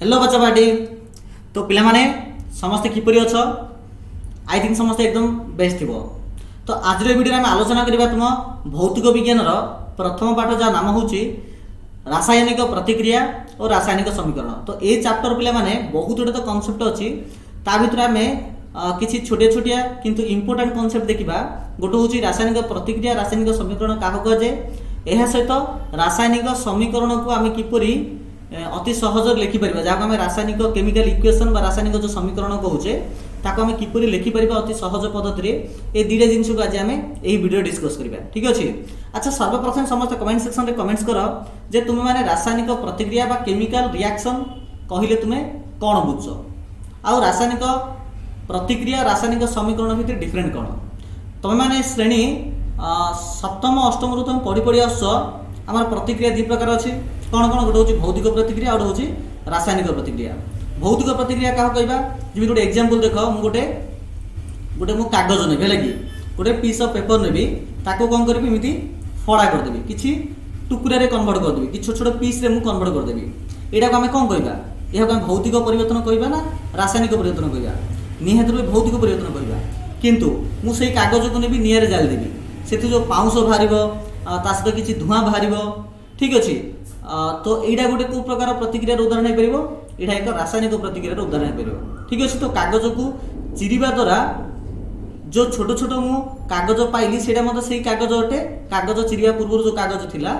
Hello बच्चा party. तो पिला माने समस्ते किपरि अछ? आई थिंक समस्ते एकदम बेस्ट थिबो। तो आज वीडियो में आलोचना करबा तुम भौतिक विज्ञान प्रथम पाठ जा नाम होची रासायनिक प्रतिक्रिया और रासायनिक समीकरण। तो ये चैप्टर पिला माने बहुत गुडे तो कांसेप्ट अछि, ता भितर हमें किछि छोटे छोटिया किंतु इंपोर्टेंट कांसेप्ट देखिबा। गोटे होची रासायनिक प्रतिक्रिया रासायनिक समीकरण काहा कह जे, एहा सहित रासायनिक समीकरण को आमे किपरि अति सहज लिखिपर जहाँ आम रासायनिक केमिकल इक्वेशन बा रासायनिक जो समीकरण कहे ताको आम किपरि लिखिपर अति सहज पद्धति ये दुईटा जिनस को आज आम यही वीडियो डिस्कस करबा। ठीक अच्छे। अच्छा, सर्वप्रथम समस्त कमेंट सेक्शन में कमेंट्स कर जे तुम मैंने रासायनिक प्रतिक्रिया बा केमिकल रिएक्शन कहले तुम कौन बुझ, आउ रासायनिक प्रतिक्रिया रासायनिक समीकरण भितर डिफरेंट कौन। तुम मैंने श्रेणी सप्तम अष्टम तुम पढ़ी पढ़ी आस आम प्रतिक्रिया दुई प्रकार अच्छी कौन कौन, गोटे हूँ भौतिक प्रतिक्रिया और गोटे हूँ रासायनिक प्रतिक्रिया। भौतिक प्रतिक्रिया क्या कहवा जमी गोटे एग्जांपल देख मुझे गोटे मु कागज ने कि गोटे पीस ऑफ पेपर नेबी ताको कौन करी एमती फड़ा करदेवी किसी टुकुरा कन्वर्ट करदेवी कि छोट छोट पीस रे मु कन्वर्ट करदेवी। यहाँ को आम कौन कहवा, यह आम भौतिक परिवर्तन कहवा ना रासायनिक परिवर्तन कहवा? निहत रूपे भौतिक परिवर्तन कहवा। किंतु मुझे कागज को नेबी निआरे जालीदेवी से जो पाउंश बाहर ता सहित किसी धूआं बाहर। ठीक अच्छे। तो यहाँ गोटे कौ प्रकार प्रतिक्रिया उदाहरण हो पार, यहाँ एक रासायनिक प्रतिक्रिया उदाहरण हो पार। ठीक अच्छे। तो कागज को चिरिबा द्वारा जो छोट छोट मु कागज पाइली से मतलब कागज अटे। कागज चिरिबा पूर्व जो कागज थिला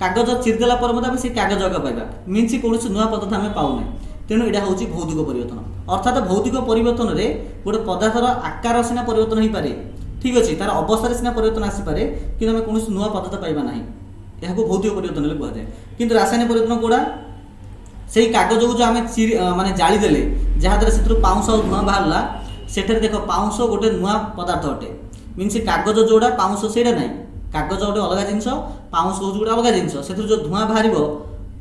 कागज चिरिदेला से कागज आगे पाइबा मीन्स कौन नुआ पदार्थ आम पाऊना। तेणु यहाँ हूँ भौतिक परिवर्तन, अर्थात भौतिक परिवर्तन में गोटे पदार्थर आकार सीना परिवर्तन हो पारे। ठीक अच्छे। तार अवस्था सीना परिवर्तन आसीपे कि आम कौन नुआ पदार्थ पाइबा ना, यह भौतिक परिवर्तन कहुए। किंतु रासायनिक परिवर्तन कौड़ा से कागज को जो आम माने जालीदेले जहाँद्वारा से पाउंश और धूआं बाहरला सेठे देख पाउंश गोटे नुआ पदार्थ अटे। मीन्स कागज जोड़ा पाउंश से ना, कागज गोटे अलग जिनस पाउंश हूँ गोटे अलग जिनस से जो धूआं बाहर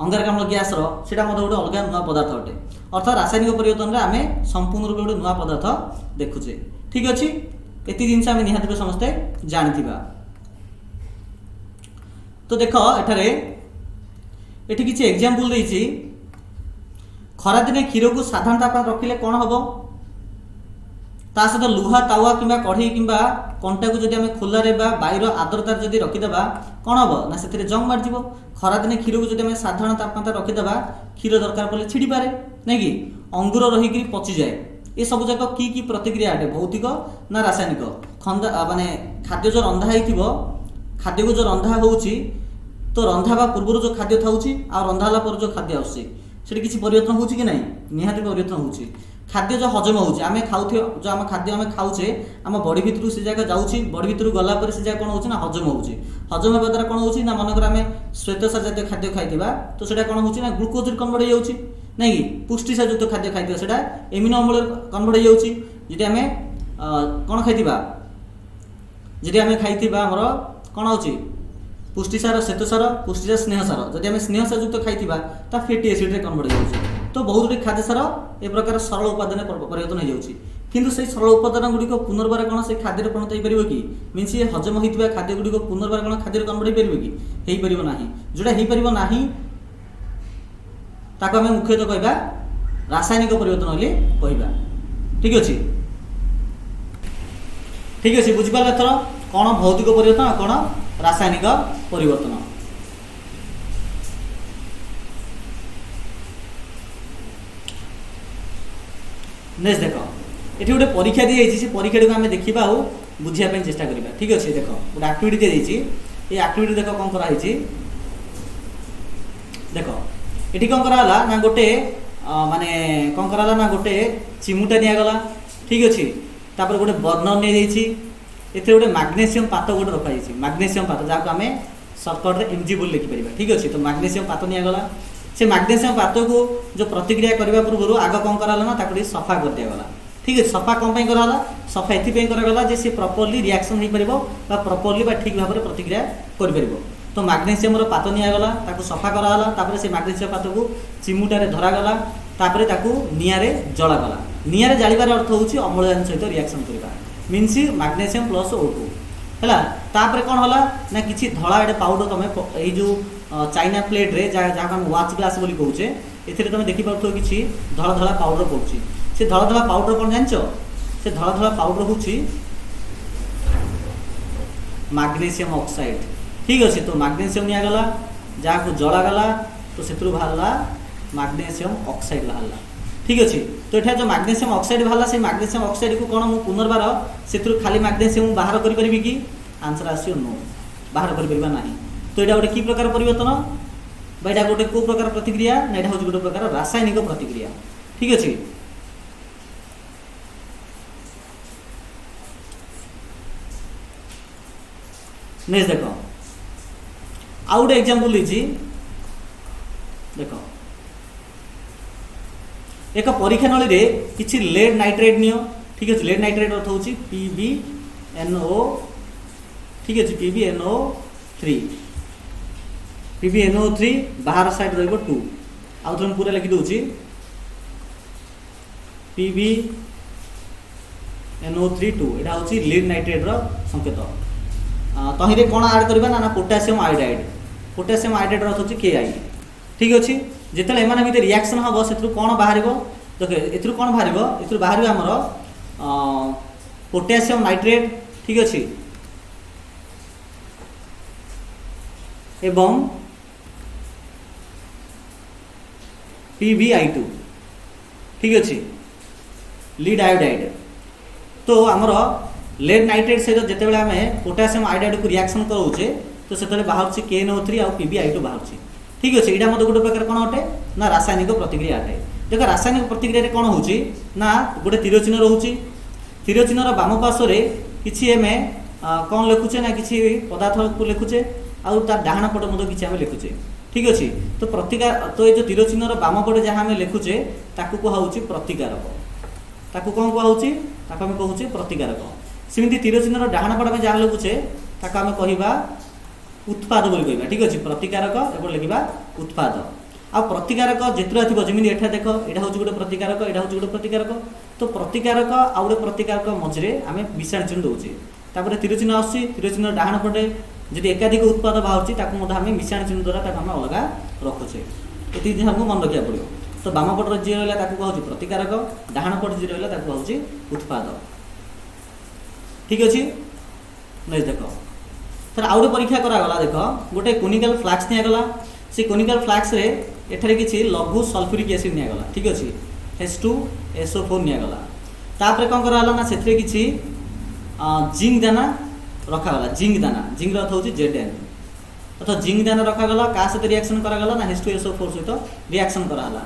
अंगारकाम्ल गैस रोटा गोटे अलग नुआ पदार्थ अटे। अर्थात रासायनिक परिवर्तन में आम संपूर्ण रूप गोटे नुआ पदार्थ देखुचे। ठीक अच्छे। ये जिनस आम निहत समस्ते जानी। तो देख एठारे एठी किसी एग्जांपल देइछि, खरा दिने क्षीर को साधारण तापमान रखिले कौन हम, ता सहित लुहा तावा किंबा कढ़ई किंबा कंटा को जदि आम खोलारे बा बायर आर्द्रतार जदि रखिदेबा कौन हम ना से जंग मारिजिवो। खरा दिने क्षीर को जदि आम साधारण तापमात्रा रखिदेबा क्षीर दरकार पड़े छिड़ी पारे नहीं कि अंगूर रहीकि पचि जाए। ये सब जाक की प्रतिक्रिया अटे, भौतिक ना रासायनिक। खंदा माने खाद्य जो रंधा होइथिबो खाद्य को जो रंधा होउछि तो रंधा पूर्व जो खाद्य था आ रंधा पर जो खाद्य आसी किसी परिवर्तन होउछि कि नहीं? निहाती परिवर्तन होउछि। खाद्य जो हजम होउछि आमे खाउथे जो आम खाद्य आम खाऊे आम बॉडी भितर से जगह जाऊँगी, बॉडी भितर गला पर से जगह कौन होउछि ना हजम होउछि। हजम होगा द्वारा कौन होउछि ना मनकर आम श्वेतसार जातीय खाद्य खाइथिबा तो सेटा कौन होउछि ना ग्लूकोज कन्वर्ट हो जाउछि नहीं कि पुष्टिसार युक्त खाद्य खाइथिबा सेटा एमिनो अम्ल कन्वर्ट हो जाउछि। जदि आम कौन खाइथिबा जदि आम खाइथिबा हमर कौन होउछि पुष्टिसार श्वेतसार पुष्टिसार स्नेहसार जदि आम स्नेहसार युक्त खाइथिबा ता फैटी एसिड रे कन्वर्ट हो जाउछि। तो बहुत गुडी खाद्य सार ए प्रकार सरल उपादान परिवर्तन हो जाउछि। किंतु से सरल उपादान गुडी को पुनर्बार कौन से खाद्य परिणत हो पारिबो कि मीन्स ये हजम होइतिबा खाद्य गुडी को पुनर्बार कौन खाद्य कन्वर्ट हो पारिबो कि हेइ परिबो नाही। जोटा हेइ परिबो नाही ताको आम मुख्यतः कहबा रासायनिक परिवर्तन होली कहबा। ठीक अछि। ठीक अछि। बुझि पाले एथर कौन भौतिक परिवर्तन और कौन रासायनिक परिवर्तन। नेक्स्ट देख ये गोटे परीक्षा दी जाइए, से परीक्षा को आम देखा और बुझापी चेष्टा करवा। ठीक अच्छे। देख गोटे आक्टिविटी दी जाइए, ये आक्टिविटी देख कौन कराई देख ये कौन कराला ना गोटे माने कौन कराला ना गोटे चिमुटा निगला। ठीक अच्छे। तापर गोटे बर्नर नहीं जाइए, गोटे मैग्नेशियम पात गोटे रखाई मैग्नेशियम पात जहाँ आम सर्टकट एमजी बोल लिखिपर। ठीक अच्छे। तो मैग्नेशियम पात निगला, से मैग्नेशियम पात को जो प्रतिक्रिया करने पूर्व आग कौन कराला ना ताको सफा कर दिगला। ठीक है। सफा कौन पर कराला, सफा ये कराला जे सी प्रॉपर्ली रिएक्शन हो पार प्रॉपर्ली ठीक भाव में प्रतिक्रिया कर। तो मैग्नेशियम पात निगला ताको सफा कराला, तापर से मैग्नेशियम पात को चिमुटारे धरागला, तापर ताको निआरे जलागला। निआरे जालिबार अर्थ होउछि अम्लजान सहित रिएक्शन करबा मीन्स मैग्नेशियम प्लस O2 हैला। तापर कौन होला ना किछि धड़ा एडे पाउडर तमे ए जो चाइना प्लेट रे जहाँ हम वाच ग्लास बोली कहूचे एथिरे तुम देखि पाउथो किछि धला धला पाउडर पड़ुछि से धला धला पाउडर कोन जानछो से धला धला पाउडर होछि मैग्नीशियम ऑक्साइड ठीक अछि तो मैग्नीशियम निया गला जहाँ को जला गला तो सेतरु बाहरला मैग्नीशियम ऑक्साइड बाहरला ठीक अछि तो एठा जो मैग्नीशियम ऑक्साइड बाहरला से मैग्नीशियम ऑक्साइड को कोन मु पुनर्बार सेतरु खाली मैग्नीशियम बाहर करि परिबि कि आंसर आसियो नो बाहर करि परिबा नाही तो एटा गोटे की प्रकार परिवर्तन बाइटा गोटे को प्रकार प्रतिक्रिया ना एटा होछि गोटे प्रकार रासायनिक प्रतिक्रिया ठीक अछि नेक्स्ट देखो आउ गोटे एग्जांपल लीजी देखो एक परीक्षा नली रे किछि लेड नाइट्रेट नियो ठीक अछि लेड नाइट्रेट अर्थ होछि PbNO ठीक अछि PbNO3 PbNO3 बाहर साइड रहइबो 2 आउ थन पूरा लिखि दोछि PbNO3 2 एटा होछि लीड नाइट्रेट रो संकेत तहिरे कोन ऐड करबा ना पोटेशियम आयोडाइड अर्थ होछि Ki ठीक अछि जेतले एमाने भितर रिएक्शन हबो सेथरु कोन बाहरिबो देखो एथरु कोन बाहरिबो एथरु बाहरिबो हमरो पोटेशियम नाइट्रेट ठीक अछि एवं PbI2 ठीक अछि लीड आयोडाइड तो हमरो लेड नाइट्रेट सहित जेतेबेले हमें पोटेशियम आयोडाइड को रिएक्शन करूचे तो सेतले बाहरछि KNO3 आ PbI2 बाहरछि ठीक अछि एटा मते गोटे प्रकार कोन अटे ना रासायनिक प्रतिक्रिया अटे देखो रासायनिक प्रतिक्रिया रे कोन होउछि ना गोटे तीर चिन्ह रहउछि तीर चिन्ह रो बाम पार्श्व रे किछि एमे कोन लिखुचे ना किछि पदार्थ को लिखुचे आ तार डाहाण पट मते किछि हम लिखुचे ठीक अछि तो प्रतिकार तो ए जो तीर चिन्ह रो बाम पटे जहा हम लिखुचे ताकू को होउछि प्रतिकारक ताकू कोन को होउछि ताकू हम कहउछि प्रतिकारक सिमिति तीर चिन्ह रो डाहाण पट में जहा लिखुचे ताकू हम कहिबा उत्पाद बोली कहबा ठीक अछि प्रतिकारक एबो लिखिबा उत्पाद आ प्रतिकारक जेतरा थिबो जेमिति एठा देखो एटा होछि गोटे प्रतिकारक एटा होछि गोटे प्रतिकारक तो प्रतिकारक आ गोटे प्रतिकारक मझरे आमे विषाण चिन्ह दोउछि तापर तीर चिन्ह आछि तीर चिन्ह डाहाण पटे जदि एकाधिक उत्पाद बाहरछि ताकू मध आमे विषाण चिन्ह द्वारा ताकू आमे अलगा रखुछे एति जे हमहु मन रखिया पड़ियो तो बाम पटर जे रहला ताकू कहउछि प्रतिकारक डाहाण पट जे रहला ताकू कहउछि उत्पाद ठीक अछि नै देखो तर आउटे परीक्षा करा गला देखो गोटे कोनिकल फ्लास्क निया गला से कोनिकल फ्लास्क रे एठारे किछि लघु सल्फ्यूरिक एसिड निया गला ठीक अछि H2SO4 निया गला तापर कोन करा गला ना सेथरे किछि जिंक दाना रखा गला जिंक रो अर्थ होछि Zn अथवा जिंक दाना रखा गला का सहित रिएक्शन करा गला ना H2SO4 सहित रिएक्शन करा हला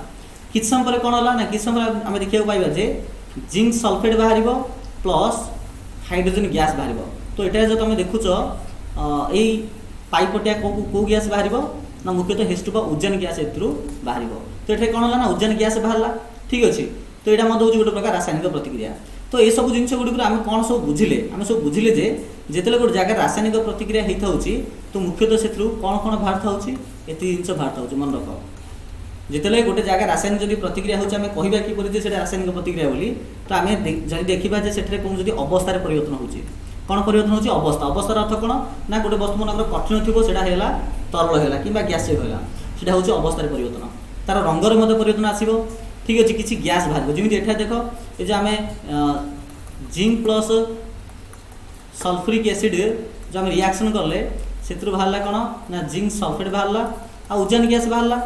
किछ समय पर कोन हला ना किछ समय हम देखियो पाइबा जे जिंक सल्फेट बाहरिबो प्लस हाइड्रोजन गैस बाहरिबो तो एटा जो तुम देखुचो एई पाइपटिया को गैस बाहरिबो ना मुख्यतः H2 बा उज्जैन गैस एथरु बाहरिबो तो एठे कोन हला ना उज्जैन गैस बाहरला ठीक अछि तो एटा मद होछि गोटे प्रकार रासायनिक प्रतिक्रिया तो ए सब जिंस गुडी आम कौन सब बुझिले आम सब बुझिले जे जेतेले गोटे जगह रासायनिक प्रतिक्रिया होता होछि तो मुख्यतः सेथरु कोन कोन बाहर थाउछि एति जिंस बाहर थाउछि मन रख जेतेले गोटे जगह रासायनिक जदि प्रतिक्रिया होछि आमे कहिबा कि परि जे सेटा रासायनिक प्रतिक्रिया बोली तो आमे जदि देखिबा जे सेठरे कोन जदि अवस्था रे परिवर्तन होछि कौन परिवर्तन होछि अवस्थार अर्थ कोन ना गोटे वस्तु मनकर कठिन थिबो सेटा हेला तरल हेला किबा गैस हेला सेटा होछि अवस्थार परिवर्तन तार रंग रे मते परिवर्तन आसीबो ठीक अछि किछि गैस बाहर जेमिति एठा देखो ए जे आमे जिंक प्लस सल्फ्यूरिक एसिड जो आमे रिएक्शन करले सेत्रु बाहरला कोन ना जिंक सल्फेट बाहरला आ उज्जैन गैस बाहरला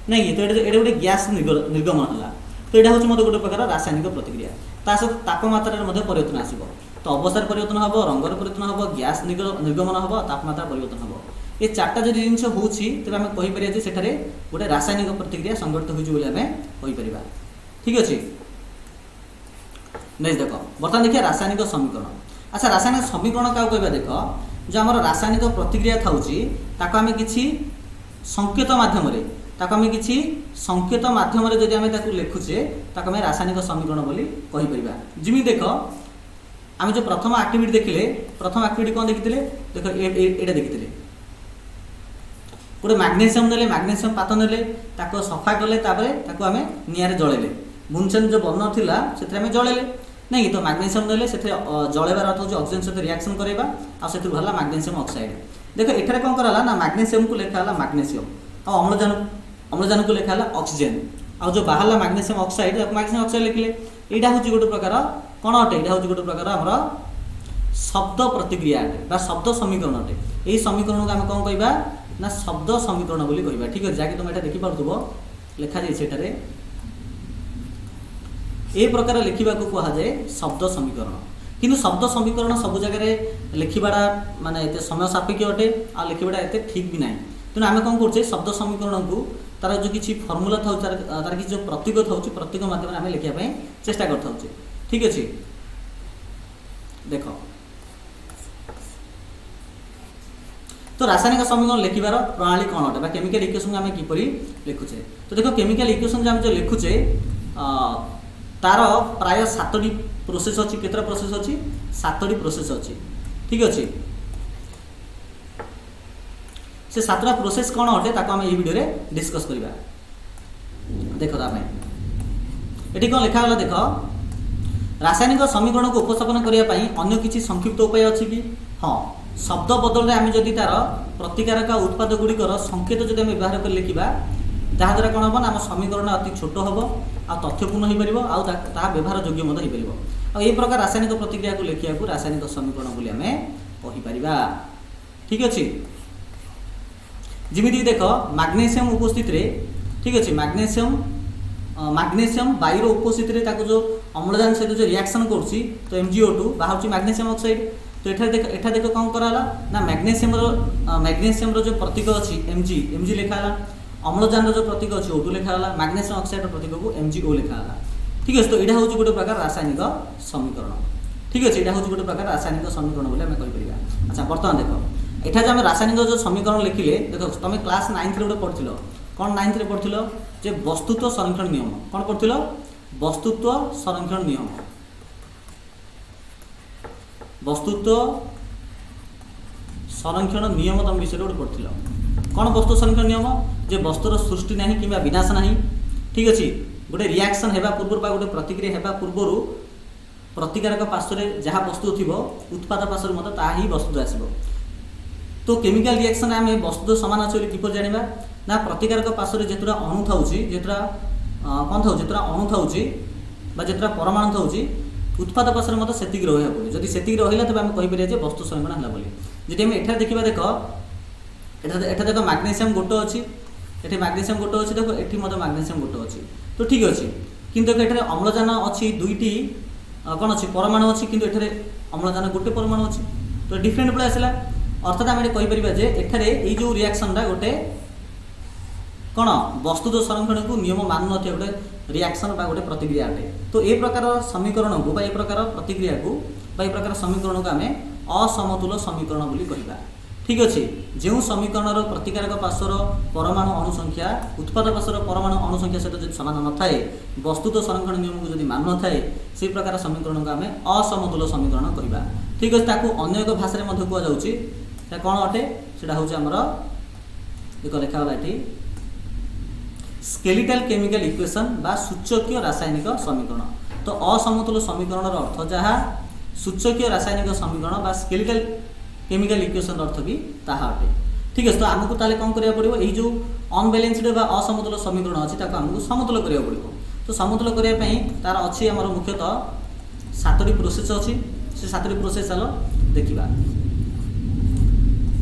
नै तो एटा गोटे गैस निर्गमन हला तो एटा होछि मते गोटे प्रकार रासायनिक प्रतिक्रिया ता सहित तापमात्रा रे मते परिवर्तन आसीबो तो अवस्थार परिवर्तन हम रंगर परिवर्तन हम गैस निर्गमन हम तापमात्रा परिवर्तन हम ये चार्टा जो जिन होती तेज आम कहीपर जे सेठारे गोटे रासायनिक प्रतिक्रिया संघटित होपर ठीक अच्छे नेक्स्ट देख बर्तमान देखिए रासायनिक समीकरण अच्छा रासायनिक समीकरण क्या कह देख जो आम रासायनिक प्रतिक्रिया था आम कि संकेत मध्यम संकेत मध्यम जदि आम लिखुचे आम रासायनिक समीकरण बोली कहीपर जमी देख आम जो प्रथम एक्टिविटी देखिले प्रथम एक्टिविटी कौन देखी देख ये देखी गोटे मैग्नेशियम ने मैग्नेशियम पात ने सफा कले आम निआरे जलैले बुनसेन जो बर्न था से जलैले नहीं तो मैग्नेशियम ने जलैबार अर्थ हूँ ऑक्सीजन सहित रिएक्शन करवा आ बाहर मैग्नेशियम ऑक्साइड देख एठारे कौन कराला ना मैग्नेशियम को लिखा है मैग्नेशियम और अम्लजान को लिखा है ऑक्सीजन आ जो बाहर मैग्नेशियम ऑक्साइड मैग्नेशियम ऑक्साइड लिखले यहाँ हूँ गोटे प्रकार कौन अटे यहाँ हूँ गोटे प्रकार आमर शब्द प्रतिक्रिया अटे शब्द समीकरण अटे यही समीकरण को आम कौन कहवा ना शब्द समीकरण बोली कहवा ठीक है जहाँकि तुम यहाँ देखिपो लिखा जाए ए प्रकार लिखा कहुए शब्द समीकरण किंतु शब्द समीकरण सब जगह लिखा माने समय सापेक्ष अटे आ लिखा एत ठीक भी ना तेणु आम कौन कर शब्द समीकरण को तार जो किसी फर्मूला था तार किसी जो प्रतीक था प्रतीक मध्यम आम लिखापी चेष्टा कर ठीक अच्छे देख तो रासायनिक समीकरण लिखार प्रणाली कौन अटे केमिकल इक्वेशन आम किपर लिखुचे तो देख केमिकल इक्वेशन जो लिखुचे तार प्राय 7टी प्रोसेस अच्छी केतरा प्रोसेस अच्छी 7टी प्रोसेस अच्छी ठीक अच्छे से 7टा प्रोसेस कौन अटे ताको आम ये वीडियो रे डिस्कस करबा देख ये कौन लिखा गला देख रासायनिक समीकरण को उपस्थापन करने अन्य किसी संक्षिप्त उपाय अच्छी कि हाँ शब्द बदल में आम जदि तार प्रतिकारक उत्पाद गुड़िकर संकेत जब आम व्यवहार कर लिखा जहाद्वारा कौन हम ना आम समीकरण अति छोट हम आ तथ्यपूर्ण हो पार आ व्यवहार योग्य हो ये प्रकार रासायनिक प्रतिक्रिया को लिखा को रासायनिक समीकरण बोली आम कहीपर ठीक अच्छे जमीदी देख मैग्नेशियम उपस्थित रे ठीक अच्छे मैग्नेशियम वायुर उपस्थित रे ताको जो अम्लजान सहित जो रिएक्शन करुच्ची तो MgO2 बाहर मैग्नेशियम ऑक्साइड तो एठा देख कौन कराला ना मैग्नेशियम जो प्रतीक अच्छी Mg लिखाला अम्लजान जो प्रतीक अच्छी O2 लिखाला मैग्नेशियम ऑक्साइड प्रतीक को MgO लिखाला ठीक है तो यहाँ हूँ गोटे प्रकार रासायनिक समीकरण ठीक अच्छे यहाँ हूँ गोटे प्रकार रासायनिक समीकरण बोली आम कहीपर अच्छा बर्तमान देख एठा जो रासायनिक जो समीकरण लिखिले देख तुम क्लास 9th रे पढ़िल कौन 9th रे पढ़िल जे वस्तुत्व संरक्षण नियम कौन पढ़िल वस्तुत्व संरक्षण नियम वस्तुत्व संरक्षण नियम तुम विषय गोटे पढ़िल कौन वस्तु संरक्षण नियम जे वस्तुर सृष्टि ना कि विनाश ना ठीक अच्छे गोटे रिएक्शन होगा पूर्व गोटे प्रतिक्रिया होगा पूर्वर प्रतिकारक पार्श्व जहाँ वस्तु थी उत्पाद पार्श्व मत ता ही वस्तु आसो तो केमिकल रिएक्शन आम वस्तु समान अच्छे किपर जाना ना प्रतिकारक पार्श्व जितुरा अणु था जितुरा कौन था जितुरा अणु था जितुरा परमाणु था उत्पाद पार्श्व मत से रहा बोली जब से रहा तब आम कहीपर वस्तु संरक्षण है बोली जी आम एठार देखा देख एठा देख मैग्नेशियम गोटे अच्छी ये मैग्नेशियम गोटे अच्छी देख ये मैग्नेशियम गोटे अच्छी तो ठीक अच्छे किंतु एठार अम्लजान अच्छी दुईटी कौन अच्छी परमाणु अच्छी किंतु एठार अम्लजान गोटे परमाणु अच्छी तो डिफरेंट पड़े आसला अर्थात आम कहीपर एठारे ये जो रिएक्शन गोटे कौन वस्तुत्व संरक्षण को नियम मान न गोटे रिएक्शन गोटे प्रतिक्रिया अटे तो ये प्रकार समीकरण को ये प्रकार प्रतिक्रिया को ये प्रकार समीकरण को आम असमतुल समीकरण बोली कहवा ठीक अच्छे जो समीकरण प्रतिकारक पार्श्वर परमाणु अणुसंख्या उत्पाद पार्श्वर परमाणु अणुसंख्या सहित जो समान न थाए वस्तुत्व संरक्षण नियम को जब मान न थाए से प्रकार समीकरण को आम असमतुल समीकरण कहवा ठीक अच्छे ताकू अन्य एक भाषा में कहुचे कौन अटे से हूँ आमर देख लिखागला ये स्केलिटल केमिकल इक्वेशन बा सूचकीय रासायनिक समीकरण तो असमतुल समीकरण अर्थ जहाँ सूचकीय रासायनिक समीकरण बा स्केलिटल केमिकल इक्वेशन अर्थ भी ताहा अटे ठीक है तो आमको ताले कौन करिया पड़िबो एई जो अनबैलेंस्ड बा असमतुल समीकरण अछि ताको आमको समतुल करिया पड़िबो तो समतुल करिया पई तार अछि हमर मुख्यतः 7टी प्रोसेस अछि से 7टी प्रोसेस आलो देखिबा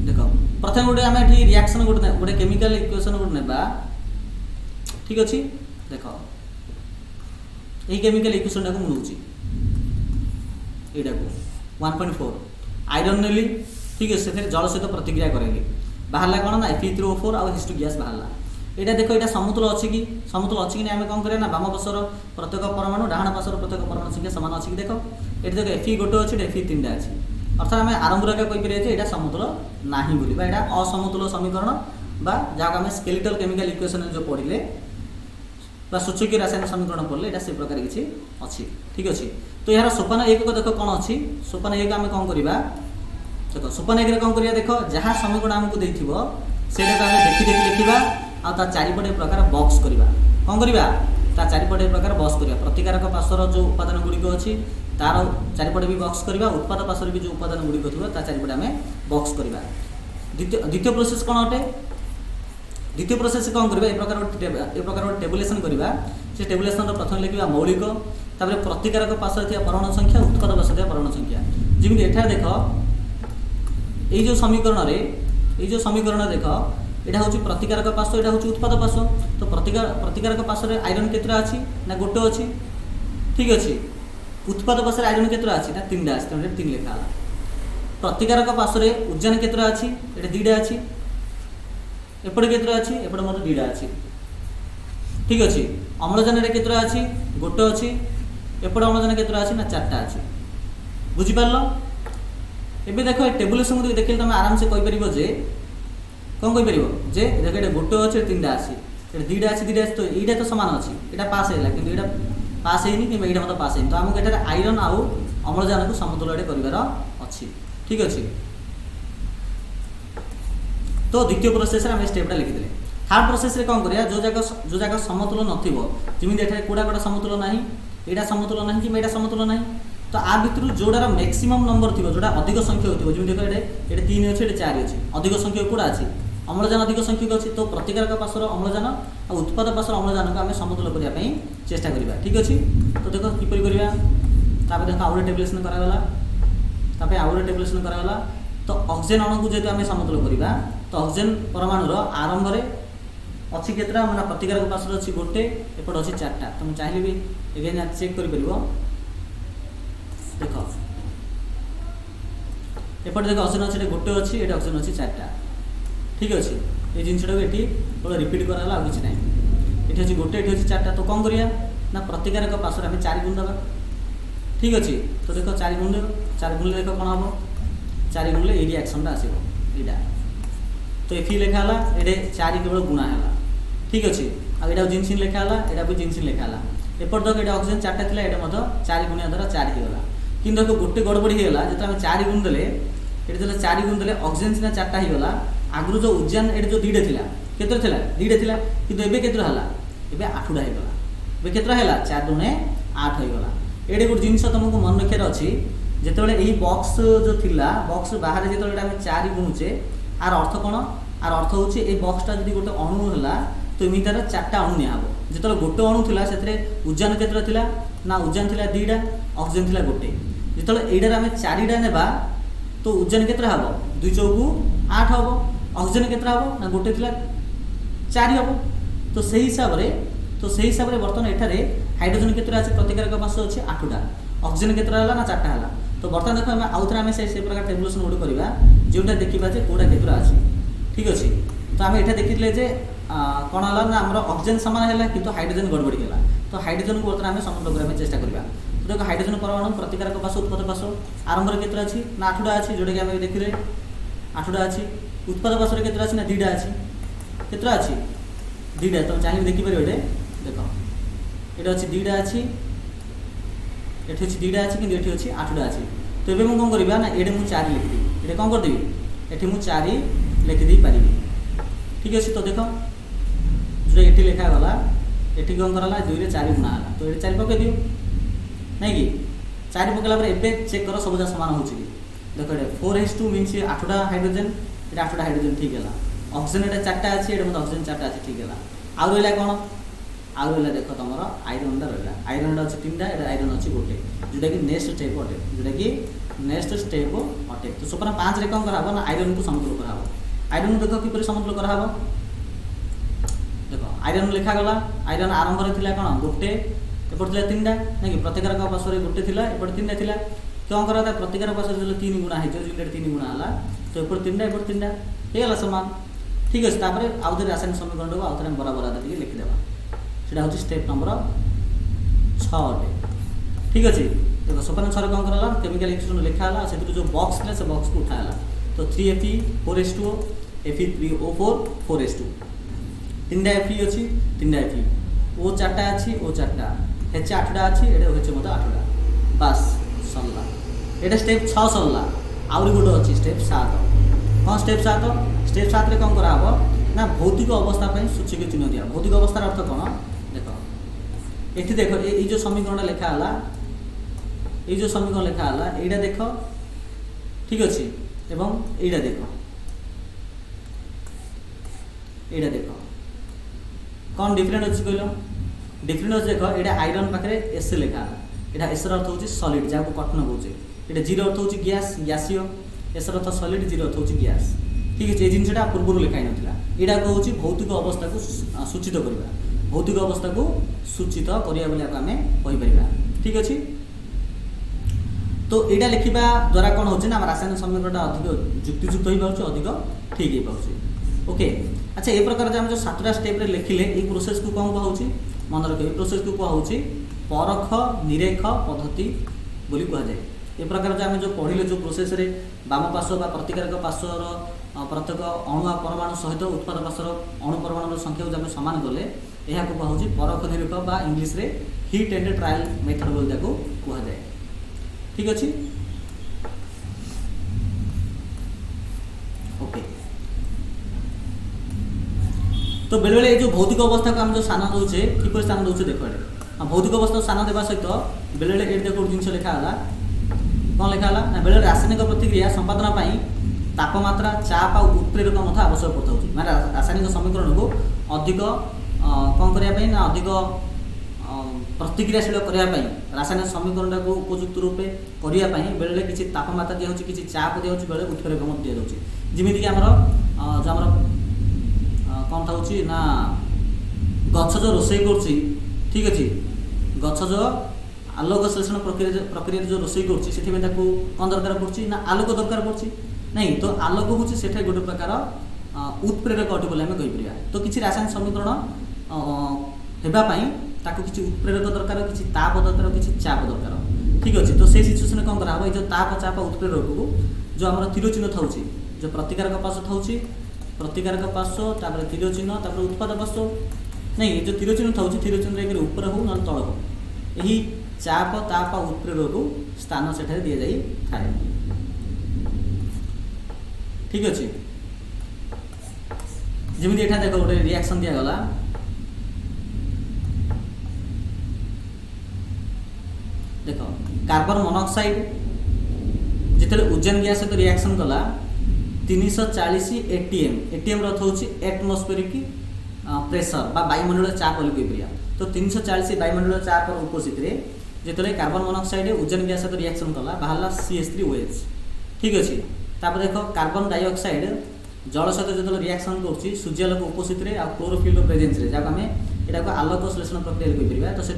देखो प्रथम गोटे आम एठी रिएक्शन गोटे केमिकल इक्वेशन गोटे नेबा ठीक अच्छे देख यही केमिकल इक्वेशन टाक मुझे यहाँ 1.4 आयरन नेली ठीक है से जल सहित प्रतिक्रिया करेली बाहर कौन ना Fe3O4 आउ H2 गैस बाहर यहाँ देख यहाँ समतुल अच्छी कि समतुल अच्छी कि आम कौन करें ना बाम पार्श्वर प्रत्येक परमाणु डाण पार्श्वर प्रत्येक परमाणु संख्या सामान अच्छी कि देख ये देख Fe गोटे अच्छी Fe 3टा अच्छी अर्थात आम आरंभ रेखा कहीपर यहाँ समतुल ना बोली यहाँ असमतुल समीकरण बा जहाँ आम स्केलिटल केमिकल इक्वेशन जो पढ़ले सूचकीय रासायनिक समीकरण पढ़ले यहाँ से प्रकार किसी अच्छी ठीक अच्छे तो यार सोपान 1 को देख कौन अच्छी सोपान 1 आम कौन करवा देख सोपान 1 कौन करवा देख जहाँ समीकरण आमको देथिबो सेटा आम देखी देखी लिखा आ चारिपटे प्रकार बॉक्स करवा कौन करवा ता चारिपटे प्रकार बॉक्स करवा प्रतिकारक पार्श्वर जो उपादान गुड़िक अच्छी तार चारिपटे भी बॉक्स करवा उत्पाद पार्श्वर भी जो उपादान गुड़िक थी चारिपटे आम बॉक्स करवा द्वितीय प्रोसेस कौन अटे द्वितीय प्रोसेस कौन करबा ए प्रकार टेबुलेशन करबा से टेबुलेशन प्रथम लिखा मौलिक तापर प्रतिकारक पार्श्व थी परमाणु संख्या उत्पाद पार्श्व थी परमाणु संख्या जमी एठार देख ये जो समीकरण देख यहाँ हूँ प्रतिकारक पार्श्व यहाँ हूँ उत्पाद पार्श्व तो प्रतिकारक पार्श्व आयरन केतरा अच्छी ना गोटे अच्छी ठीक अच्छे उत्पाद पार्श्व आयरन केतरा अच्छी ना 3टा अच्छी 3 लिखा प्रतिकारक पार्श्व उज्जैन केतरा अच्छी ये 2टा अच्छी एपटे केतरा अच्छी एपटे मतलब 2टा अच्छी ठीक अच्छे अम्लजान केतरा अच्छी गोटे अच्छी एपटे अम्लजान केतरा अच्छी ना 4टा अच्छी बुझीपार एबे देखो टेबुलेशन को देखिए तुम आराम से कहीपर जे कौन कहीपर जे देख ये गोटे अच्छे 3टा अच्छी ये 2टा अच्छी 2टा अच्छी तो यहाँ तो सामान अच्छी यहाँ पास है कि यहाँ पास है कि यहाँ मतलब पास है तो आमको ये आयरन आउ अम्लजान को समतुल कर अच्छी ठीक अच्छे तो द्वितीय प्रोसेस आम स्टेपटा लिखिदे थर्ड प्रोसेस कौन करिया जो जगह समतुल नथिबो जमी एठारे कोड़ा कोड़ा समतुल ना यहाँ समतुल ना कि यहाँ समतुल ना तो आ भितर जोड़ार मैक्सिमम नंबर थी जोड़ा अधिक संख्यक हो जमी देख ये 3 अच्छे ये 4 अच्छे अधिक संख्यक कौड़ा अच्छी अम्लजान अधिक संख्यक अच्छी तो प्रतिकारक पार्श्वर अम्लजान और उत्पाद पार्श्वर अम्लजान को आम समतुल करने चेष्टा करवा ठीक अच्छे तो देख किपर करवा देख आउ टेबुलेशन करागला आउ टेबुलेशन करागला तो ऑक्सीजन अणु को जेहेतु आम समतुल करवा तो ऑक्सीजन परमाणुर आरंभ में अच्छी केतरा मैंने प्रतिकारक पार्श्व अच्छी गोटे एपटे अच्छी 4टा तो मुझे चाहिए भी एगेन चेक कर देख एपटे देख ऑक्सीजन अच्छी गोटे अच्छी ये ऑक्सीजन अच्छी 4टा ठीक अच्छे ये जिनटा ये रिपीट कराला आ कि ना ये अच्छी गोटे ये अच्छी 4टा तो कौन करिया ना प्रतिकारक पार्श्व आम 4 गुण देवा ठीक अच्छे तो देख 4 गुण देख कौन हम 4 गुण ये रिएक्शनटा आसो यहाँ तो एफी लिखाला ये 4 केवल गुणा है ठीक अच्छे आईटा जिनसिन लिखाला यहाँ भी जिनसिन लिखाला एपट तक ये ऑक्सीजन 4टा थी ये 4 गुणिया द्वारा 4 होगा कि देखो गोटे गड़बड़ी होगा जो आम 4 गुण देले ये 4 गुण देले ऑक्सीजन सीना 4टा होगा आगु जो उज्जैन ये जो 2टा थी केतरा थी 2टा थी कि एवं केतरा है एवं 8टा होगा एवं केतरा है 4 दूने 8 होगा ये गोटे जिन तुमको मन रखार अच्छी जिते यही बक्स जो थिला बक्स बाहर जो आम 4 गुणुचे आर अर्थ कौन आर अर्थ हूँ ये बक्सटा जब गोटे अणु है तो एमती तार 4टा अणु निहब जो गोटे अणु थी से उज्जैन केतरा थी ना उज्जैन थी 2टा ऑक्सीजन थी गोटे जो यहाँ आम 4टा नेबा तो उज्जैन केतरा हम 2 चौकु 8 हम ऑक्सीजन केतरा हम ना गोटे थी 4 हम तो से हिसाब से बर्तमान एठारे हाइड्रोजन केतरा अच्छे प्रतिकारक पार्श्व अच्छे 8टा ऑक्सीजन केतरा है ना 4टा है तो बर्तमान देख आउ थे आम से प्रकार टेबुलेशन गोटे करवा जोटा देखा जे कौटा केतरा अच्छी ठीक अच्छे तो आम ये देखी कौन है ना आम ऑक्सीजन सामान है कि हाइड्रोजन गड़बड़ी है तो हाइड्रोजन को बर्तमान आम समतुल करने चेष्टा करवा तो देखो हाइड्रोजन परमाणु प्रतिकारक पार्श्व उत्पाद पार्श्व आरंभ में केतरा अच्छी ना 8टा अच्छी जोटा कि आम देखिले 8टा अच्छी उत्पाद पार्श्व केतरा अच्छी ना 2टा अच्छी केतरा अच्छी 2टा तुम चाहिए देखिपर ये देख ये अच्छी 2टा अच्छी ये अच्छी 2टा अच्छी कि ये अच्छी 8टा अच्छी तो ये कौन करवा ना ये मुझे 4 लिखिदी ये कौन करदेवी ये मुझे 4 लिखिदे पारि ठीक अच्छे तो देख जो ये लिखागला ये कौन कराला 2 रे 4 गुणा है तो ये 4 पकई दियो नहीं कि 4 पकड़ा एवं चेक कर सब सामान हो देख ये 4:2 मीन्स 8टा हाइड्रोजन ये 8टा हाइड्रोजन ठीक है ऑक्सीजन ये 4टा अच्छी ये ऑक्सीजन 4टा अच्छी ठीक है आउ रहा कौन आउ रहा देख तुम आयरनटा रहा आयरनटा अच्छे 3टा ये आयरन अच्छी गोटे जोटा कि नेक्स्ट स्टेप अटे जोटा कि नेक्स्ट स्टेप अटे तो सोपान 5 कौन कराब ना आयरन को समतुल कराब आयरन देख किपर समतुल कराब देख आयरन लिखागला आयरन आरंभ में थी कौन गोटे एपटे 3टा ना कि प्रतिकारक पार्श्व गोटे थी एपटे 3टा थी कौन करा प्रतिकारक पार्श्व जो 3 गुणा हो 3 गुणा है तो एपटे 3टा एपटे 3टा होगा सामान ठीक अच्छे आउ थे रासायनिक समीकरण को आउ थे बराबर टे लिखिदेवा सीटा हूँ स्टेप नंबर 6 अटे ठीक अच्छे देखो सोपान 6 कौन कराला केमिकल इक्वेशन लिखाला से जो बॉक्स था से बॉक्स को उठाला तो 3Fe 4H2O Fe3O4 4H2 3टा Fe अच्छी 3टा Fe O 4टा अच्छी O 4टा H 8टा अच्छी ये H मत 8टा बस सरला ये स्टेप 6 सरला आउरी गोटे अच्छी स्टेप 7 कौन स्टेप 7 कौन कराब ना भौतिक अवस्था सूचक चिन्ह दिया भौतिक अवस्थार अर्थ कौन देख ये देख ये जो समीकरण लिखाला ये जो समीकरण लिखाला यहाँ देख ठीक अच्छे एवं यहाँ देख एटा देख कौन डिफरेंट अच्छी कहल डिफरेंट अच्छे देख ये आयरन पाखे एस लिखा यहाँ एस अर्थ हूँ सॉलिड जहाँ को कठिन कहे ये जीरो अर्थ हूँ गैस गैसीय एस अर्थ सॉलिड जीरो अर्थ हूँ गैस ठीक है। ये जिनटा पूर्व लिखाई नाला यहाँ कौन भौतिक अवस्था को सूचित करवा भौतिक अवस्था को सूचित करवा आम कहीपर ठीक अच्छे। तो यहाँ लिखा द्वारा कौन हो रासायनिक समीकरणटा अधिक युक्तियुक्त हो पाँच अधिक ठीक हो पाँच ओके। अच्छा ये प्रकार जो 7टा स्टेप लिखिले ये प्रोसेस को कौन कहुच्छी मन रख प्रोसेस को कहुच्छी परख निरेख पद्धति बोली कहुए। ये प्रकार जो आम जो पढ़िले जो प्रोसेस रे बाम पार्श्व बा प्रतिकारक पार्श्वर प्रत्येक अणु परमाणु सहित उत्पाद पार्श्वर अणु परमाणु संख्या को सामान गले यह कहुच्छी परख निरेख बा इंग्लीश रे हिट एंड ट्रायल मेथड बोली कहुए ठीक अच्छे ओके। तो बेले बेले जो भौतिक अवस्था को आम जो स्थान दौचे किपर स्थान दौचे देख भौतिक अवस्था को स्थान देवा सहित बेले बेले ये देख जिन लिखाला कौन लिखाला ना बेले रासायनिक प्रतिक्रिया संपादन तापमात्रा चाप आ उत्प्रेरक आवश्यक पड़ता है मैं रासायनिक समीकरण को अधिक कौन करने ना अधिक प्रतिक्रियाशील करने रासायनिक समीकरण को उपयुक्त रूपे करने बेले किसी तापमात्रा दिखाई किसी चाप दिखाई बेले उत्प्रेरक दि जाऊँगी जमीक आमर जो आम कौन था ना गछ जो रोषे कर ठीक अच्छे गछ जो आलोक श्लेषण प्रक्रिया जो रोषे कर कौन दरकार पड़ी ना आलोक दरकार पड़ी नहीं तो आलोक हूँ से गोटे प्रकार उत्प्रेरक अटे बोली आम कहीपर। तो किसी रासायनिक समीकरण होगापाई ताको किसी उत्प्रेरक दरकार किसी ताप दरकार किसी चाप दरकार ठीक अच्छे। तो से सिचुएसन कौन करा जो ताप चाप उत्प्रेरक को जो आम तीर चिन्ह था जो प्रतिकारक पार्श्व था प्रतिकारक पार्श्व तापर तीर चिन्ह तापर उत्पाद पार्श्व नहीं जो तीर चिन्ह था तीर चिन्ह ऊपर हो ना तल हो यही चाप ताप उत्प्रेरक को स्थान से दि जाए थाए ठीक अच्छे। जमी एठा देख गोटे रिएक्शन दिगला देख कार्बन मोनोक्साइड जिते ओजोन गैस सहित रिएक्शन कला 340 एटीएम एटीएम अर्थ हूँ एटमोस्फेरिक प्रेशर बा वायुमंडल चाप बोली कहीपर। तो 340 वायुमंडल चाप उपस्थित जिते कार्बन मोनोक्साइड ओजोन गैस सहित रिएक्शन कला बाहर CH3OH ठीक अच्छे। तापर देख कार्बन डाइऑक्साइड जल सहित जो रिएक्शन कर सूर्यालोक उपस्थित क्लोरोफिल प्रेजेंस जहाँ आम यहाँ को आलोक श्लेषण प्रक्रिया कहीपर। तो से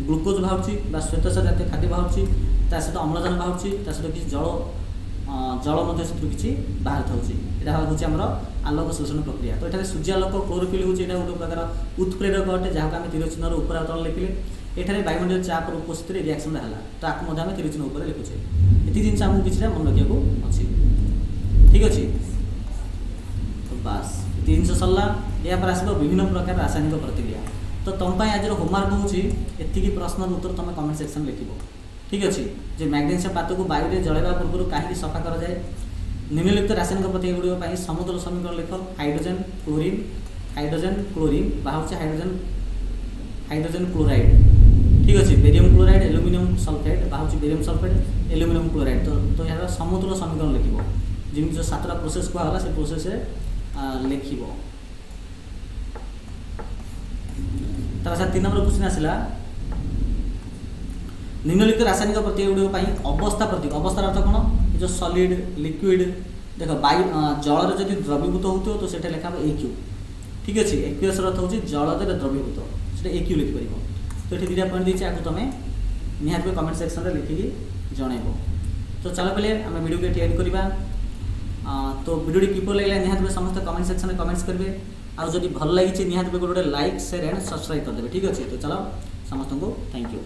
ग्लुकोज बाहर श्वेतसार जातीय खाद्य बाहर सहित अम्लजान बाहर सहित किसी जल से किसी बाहर था यहाँ हूँ आम आलोक श्लेषण प्रक्रिया। तो ये सूर्यालोक क्लोरोफिल हूँ यहाँ गोटे प्रकार उत्प्रेरक अटे जहाँ आम तीर चिन्ह ऊपर तल लिखिले एठारे वायुमंडल चाप उपस्थित रिएक्शन है तो आपको आम तीर चिन्ह ऊपर लिखुचे ये जिन आमको किसी मन रखा अच्छी ठीक अच्छे। तो बास जिन सरला या आस विभिन्न प्रकार रासायनिक प्रतिक्रिया। तो तुम आज होमवर्क हूँ एति प्रश्न उत्तर तुम कमेंट सेक्शन लिख ठीक अच्छे। जो मैग्नेशियम पात को वायु में जलवा पूर्व कहीं सफा कर जाए निम्नलिखित रासायनिक प्रतिक्रिया गुड़िक समतुल्य समीकरण लिख हाइड्रोजेन क्लोरीन बाहर हाइड्रोजेन क्लोराइड ठीक अच्छे बेरियम क्लोराइड एल्युमिनियम सल्फेट बाहर बेरियम सल्फेट एल्युमिनियम क्लोराइड। तो यार समतुल्य समीकरण लिख जमी जो 7टा प्रोसेस कहला से प्रोसेस लिख तार 3 नंबर क्वेश्चन आसला निम्नलिखित रासायनिक प्रतिक्रिया गुड़िक अवस्था प्रतीक अवस्थार अर्थ कौन जो सॉलिड लिक्विड देख वायु जल जब द्रवीभूत हो तो से लिखा AQ ठीक अच्छे। एक्यूएस अर्थ हूँ जल द्रवीभूत से AQ लिखिपर। तो ये 2टा पॉइंट देती तुम निहाती कमेंट सेक्शन में लिखिकी जनइब। तो चलो पहले आम वीडियो के एंड करवा। तो वीडियो किपर लगे निहाती समस्त कमेंट सेक्शन में कमेंट्स करेंगे और जब भल लगी निहाती गोटे लाइक शेयर एंड सब्सक्राइब करदे ठीक अच्छे। तो चलो समस्त को थैंक यू।